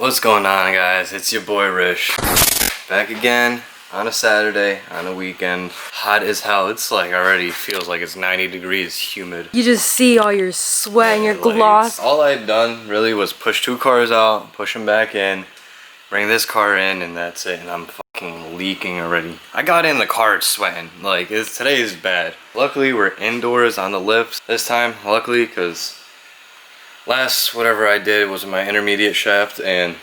What's going on, guys? It's your boy Rish. Back again on a Saturday, on a weekend. Hot as hell. It's like already feels like it's 90 degrees, humid. You just see all your sweat and your gloss. All I've done really was push 2 cars out, push them back in, bring this car in, and that's it. And I'm fucking leaking already. I got in the car, it's sweating. Like, today is bad. Luckily, we're indoors on the lifts this time. Luckily, because last whatever I did was my intermediate shaft, and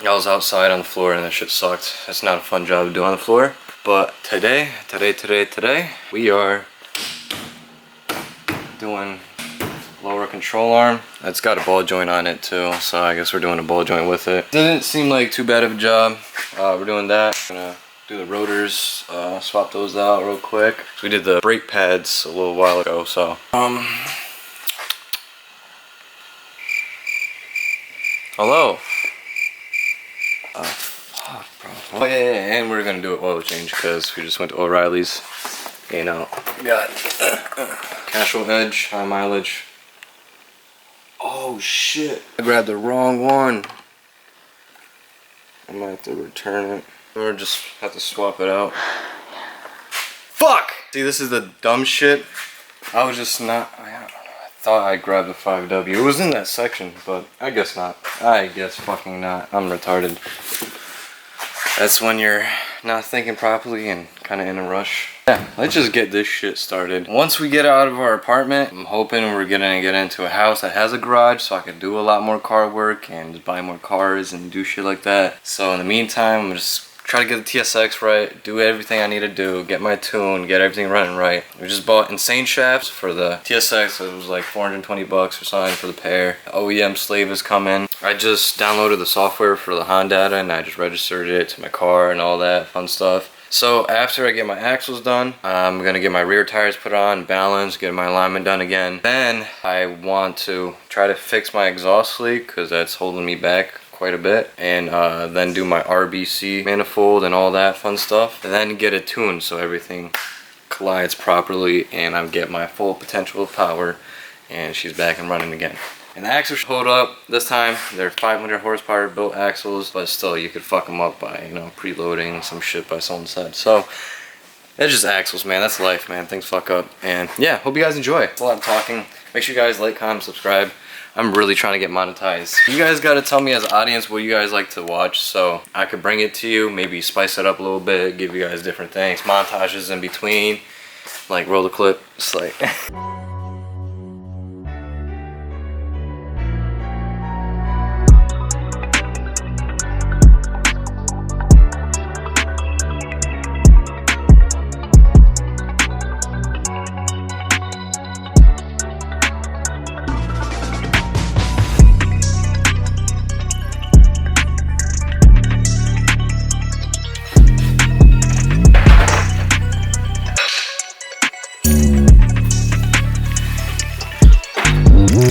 I was outside on the floor, and that shit sucked. It's not a fun job to do on the floor. But today, we are doing lower control arm. It's got a ball joint on it too, so I guess we're doing a ball joint with it. Didn't seem like too bad of a job. We're doing that. Gonna do the rotors, swap those out real quick. So we did the brake pads a little while ago, so hello. Fuck, bro. Oh yeah, and we're gonna do an oil change because we just went to O'Reilly's. You know, got casual edge, high mileage. Oh shit! I grabbed the wrong one. I might have to return it, or just have to swap it out. Fuck! See, this is the dumb shit. I was just not. I don't know. I thought I grabbed the 5W. It was in that section, but I guess not. I guess fucking not. I'm retarded. That's when you're not thinking properly and kind of in a rush. Yeah, let's just get this shit started. Once we get out of our apartment, I'm hoping we're gonna get into a house that has a garage so I can do a lot more car work and just buy more cars and do shit like that. So in the meantime, I'm just try to get the TSX right, do everything I need to do, get my tune, get everything running right. We just bought insane shafts for the TSX. It was like 420 bucks or something for the pair. OEM slave is coming. I just downloaded the software for the Honda and I just registered it to my car and all that fun stuff. So after I get my axles done, I'm gonna get my rear tires put on, balance, get my alignment done again. Then I want to try to fix my exhaust leak because that's holding me back quite a bit, and then do my RBC manifold and all that fun stuff, and then get it tuned so everything collides properly and I get my full potential of power and she's back and running again. And the axles hold up this time. They're 500 horsepower built axles, but still you could fuck them up by, you know, preloading some shit by someone said. So it's just axles, man. That's life, man. Things fuck up. And yeah, hope you guys enjoy. It's a lot of talking. Make sure you guys like, comment, subscribe. I'm really trying to get monetized. You guys gotta tell me as an audience what you guys like to watch so I could bring it to you, maybe spice it up a little bit, give you guys different things, montages in between, like roll the clip. It's like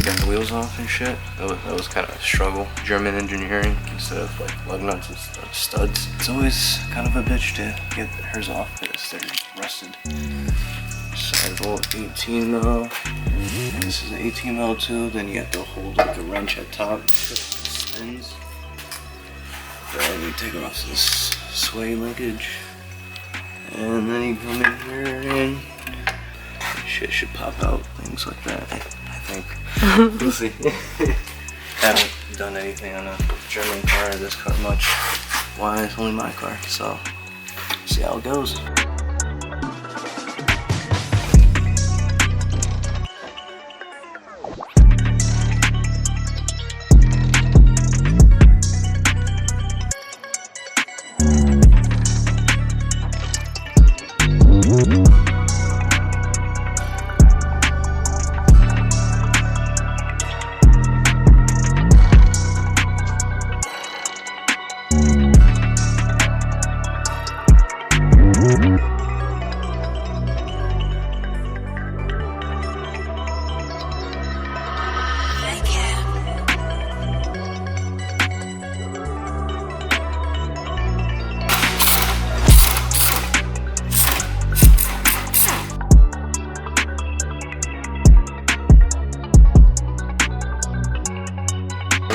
got the wheels off and shit. That was kind of a struggle. German engineering instead of like lug nuts and studs. It's always kind of a bitch to get hers off because they're rusted. Side bolt 18 mil. And this is an 18 mil too. Then you have to hold like a wrench at top. It spins. Then you take off this sway linkage. And then you come in here and shit should pop out. Things like that. I think. We'll see. Haven't done anything on a German car or this car much. Why? It's only my car, so see how it goes.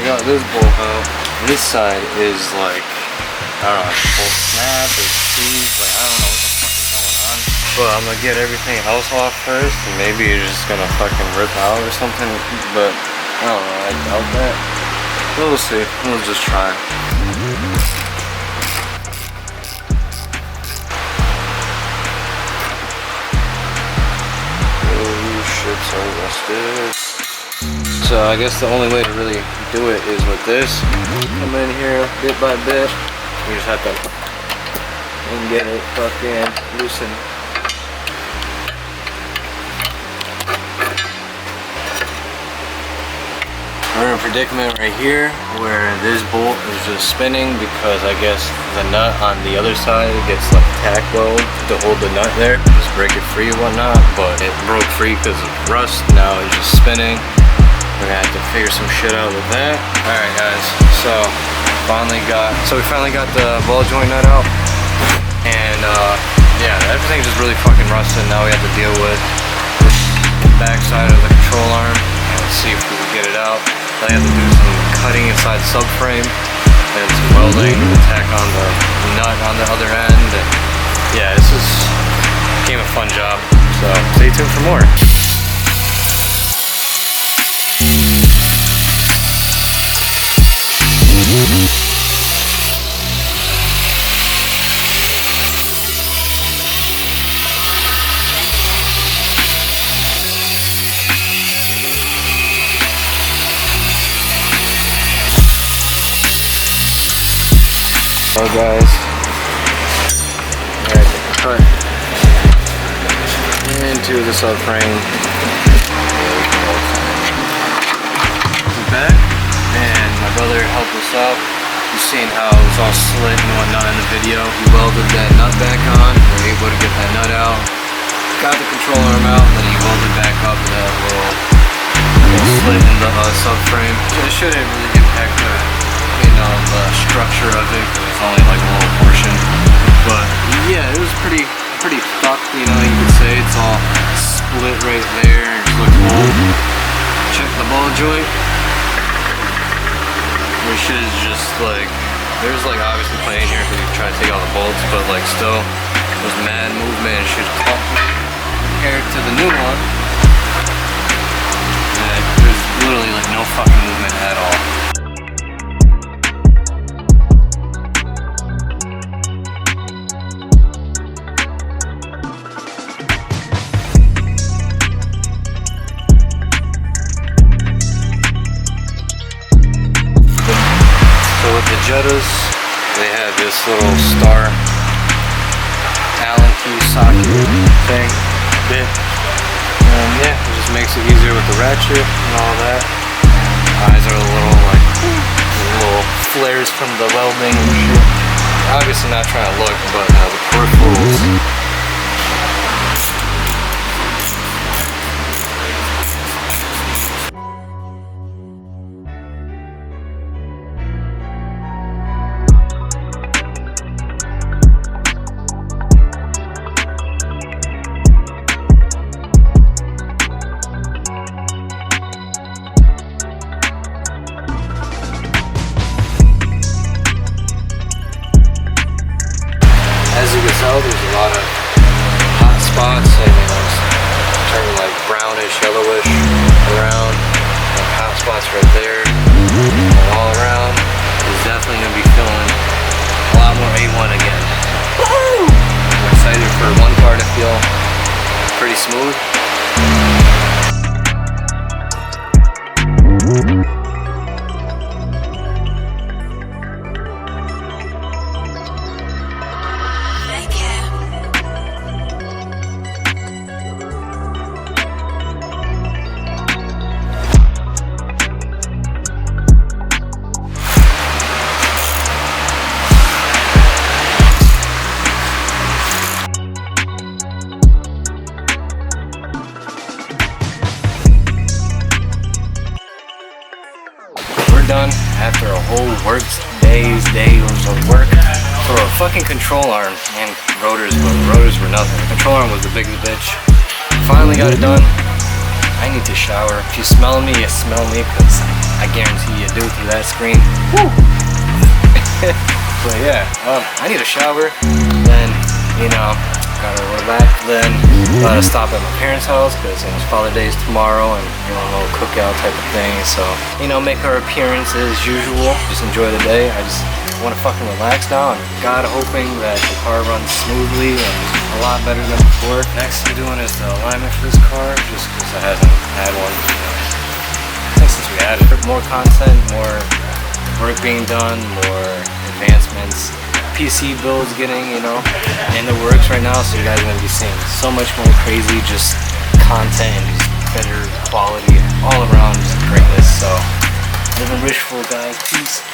got this bolt out. This side is like, I don't know, full snap or seized, like I don't know what the fuck is going on. But I'm gonna get everything else off first, and maybe it's just gonna fucking rip out or something, but I don't know, I doubt that. We'll see, we'll just try. Oh shit, so rusted. So I guess the only way to really do it is with this. Come in here bit by bit. You just have to and get it fucking loosened. We're in a predicament right here where this bolt is just spinning because I guess the nut on the other side gets like tack weld to hold the nut there. Just break it free and whatnot, but it broke free because of rust. Now it's just spinning. We're gonna have to figure some shit out with that. Alright guys, so we finally got the ball joint nut out. And yeah, everything's just really fucking rusted. Now we have to deal with the back side of the control arm and see if we can get it out. I have to do some cutting inside the subframe and some welding to tack on the nut on the other end. And yeah, this became a fun job. So stay tuned for more. So guys, I had to cut into the subframe. Back, and my brother helped us out. You've seen how it was all slit and whatnot in the video. He welded that nut back on. We were able to get that nut out. Got the control arm out, then he welded back up that little slit in the subframe. It shouldn't really impact the structure of it, because it's only like a little portion. But yeah, it was pretty fucked, you know, you could say. It's all split right there. It just looks old. Check the ball joint. Which is just like, there's like obviously plenty in here because you try to take all the bolts, but like still, there's mad movement and shit compared to the new one. And there's literally like no fucking movement at all. Jettas, they have this little star Allen key socket thing bit, and yeah, it just makes it easier with the ratchet and all that. Eyes are a little flares from the welding and shit. Obviously not trying to look, but the peripherals. As you can tell, there's a lot of hot spots, and it's turning like brownish, yellowish around. Like hot spots right there, and all around. It's definitely gonna be feeling a lot more A1 again. Woo! I'm excited for one car to feel pretty smooth. Done after a whole days of work for a fucking control arm and rotors, but rotors were nothing. The control arm was the biggest bitch. Finally got it done. I need to shower. If you smell me, you smell me, because I guarantee you do through that screen. Woo! But yeah, I need a shower. Then, you know, gotta relax. Then gotta stop at my parents' house because it's Father's Day tomorrow, and you know, a little cookout type of thing. So, you know, make our appearance as usual. Just enjoy the day. I just want to fucking relax now, and God hoping that the car runs smoothly and a lot better than before. Next I'm doing is the alignment for this car, just because I haven't had one, you know, I think since we added more content, more work being done, more advancements. PC builds getting, you know, in the works right now, so you guys are gonna be seeing so much more crazy just content and just better quality all around, just greatness. So living wishful, guys. Peace.